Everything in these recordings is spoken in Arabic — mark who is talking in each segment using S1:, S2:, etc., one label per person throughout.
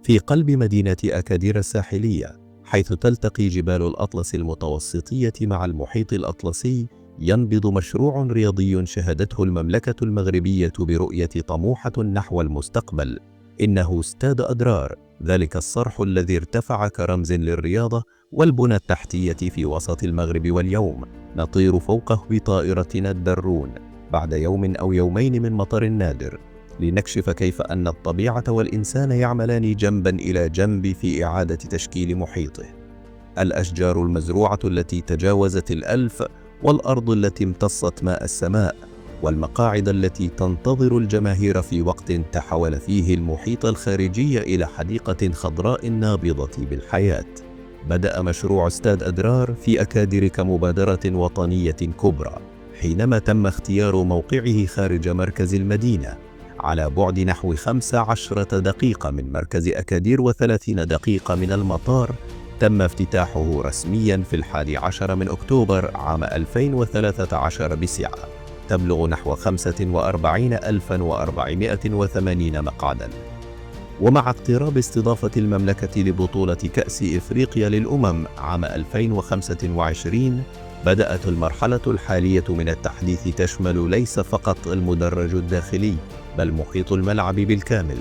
S1: في قلب مدينة أكادير الساحلية، حيث تلتقي جبال الأطلس المتوسطية مع المحيط الأطلسي، ينبض مشروع رياضي شهدته المملكة المغربية برؤية طموحة نحو المستقبل. إنه استاد أدرار، ذلك الصرح الذي ارتفع كرمز للرياضة والبنى التحتية في وسط المغرب. واليوم نطير فوقه بطائرتنا الدرون بعد يوم أو يومين من مطر نادر، لنكشف كيف أن الطبيعة والإنسان يعملان جنبا إلى جنب في إعادة تشكيل محيطه. الأشجار المزروعة التي تجاوزت 1000، والأرض التي امتصت ماء السماء، والمقاعد التي تنتظر الجماهير في وقت تحول فيه المحيط الخارجي إلى حديقة خضراء نابضة بالحياة. بدأ مشروع استاد أدرار في أكادير كمبادرة وطنية كبرى، حينما تم اختيار موقعه خارج مركز المدينة على بعد نحو 15 دقيقة من مركز أكادير و30 دقيقة من المطار. تم افتتاحه رسميا في 11 أكتوبر عام 2013 بسعة تبلغ نحو 45480 مقعدا. ومع اقتراب استضافة المملكة لبطولة كأس إفريقيا للأمم عام 2025، بدأت المرحلة الحالية من التحديث تشمل ليس فقط المدرج الداخلي، بل محيط الملعب بالكامل،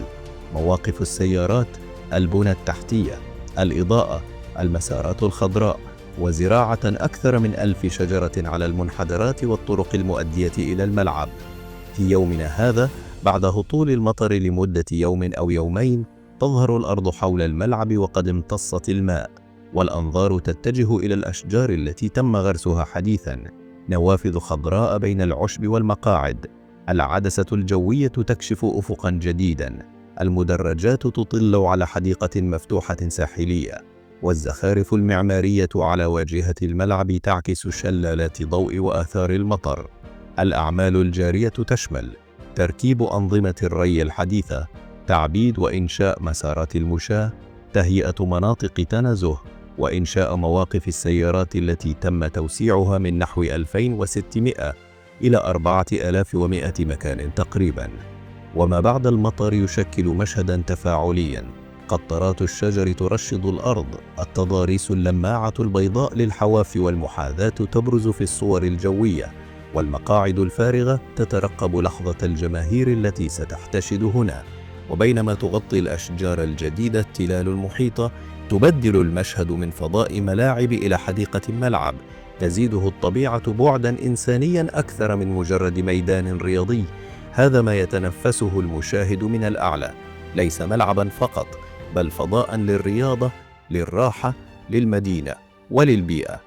S1: مواقف السيارات، البنى التحتية، الإضاءة، المسارات الخضراء، وزراعة أكثر من 1000 شجرة على المنحدرات والطرق المؤدية إلى الملعب. في يومنا هذا، بعد هطول المطر لمدة يوم أو يومين، تظهر الأرض حول الملعب وقد امتصت الماء، والأنظار تتجه إلى الأشجار التي تم غرسها حديثا، نوافذ خضراء بين العشب والمقاعد، العدسة الجوية تكشف أفقا جديدا، المدرجات تطل على حديقة مفتوحة ساحلية، والزخارف المعمارية على واجهة الملعب تعكس شلالات ضوء وآثار المطر. الأعمال الجارية تشمل تركيب أنظمة الري الحديثة، تعبيد وإنشاء مسارات المشاة، تهيئة مناطق تنزه، وإنشاء مواقف السيارات التي تم توسيعها من نحو 2600 إلى 4100 مكان تقريبا. وما بعد المطر يشكل مشهدا تفاعليا، قطرات الشجر ترشد الأرض، التضاريس اللماعة البيضاء للحواف والمحاذاة تبرز في الصور الجوية، والمقاعد الفارغة تترقب لحظة الجماهير التي ستحتشد هنا. وبينما تغطي الأشجار الجديدة تلال المحيط، تبدل المشهد من فضاء ملاعب إلى حديقة ملعب، تزيده الطبيعة بعدا إنسانيا أكثر من مجرد ميدان رياضي. هذا ما يتنفسه المشاهد من الأعلى، ليس ملعبا فقط، بل فضاء للرياضة، للراحة، للمدينة وللبيئة.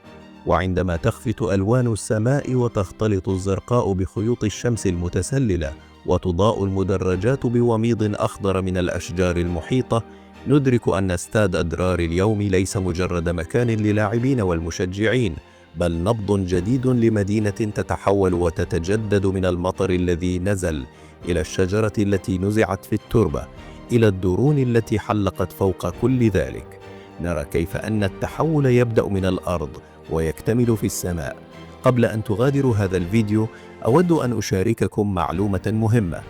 S1: وعندما تخفت ألوان السماء وتختلط الزرقاء بخيوط الشمس المتسللة، وتضاء المدرجات بوميض أخضر من الأشجار المحيطة، ندرك أن استاد أدرار اليوم ليس مجرد مكان للاعبين والمشجعين، بل نبض جديد لمدينة تتحول وتتجدد، من المطر الذي نزل إلى الشجرة التي نزعت في التربة، إلى الدرون التي حلقت فوق كل ذلك. نرى كيف أن التحول يبدأ من الأرض ويكتمل في السماء. قبل أن تغادروا هذا الفيديو، أود أن أشارككم معلومة مهمة.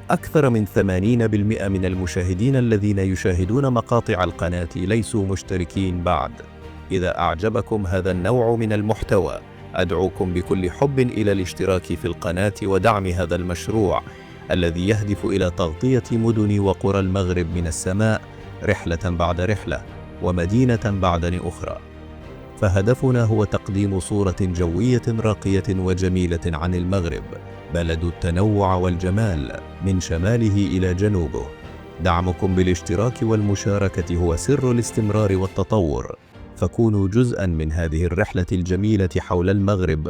S1: أكثر من 80% من المشاهدين الذين يشاهدون مقاطع القناة ليسوا مشتركين بعد. إذا أعجبكم هذا النوع من المحتوى، أدعوكم بكل حب إلى الاشتراك في القناة ودعم هذا المشروع الذي يهدف إلى تغطية مدن وقرى المغرب من السماء، رحلة بعد رحلة ومدينة بعد أخرى. فهدفنا هو تقديم صورة جوية راقية وجميلة عن المغرب، بلد التنوع والجمال من شماله إلى جنوبه. دعمكم بالاشتراك والمشاركة هو سر الاستمرار والتطور، فكونوا جزءا من هذه الرحلة الجميلة حول المغرب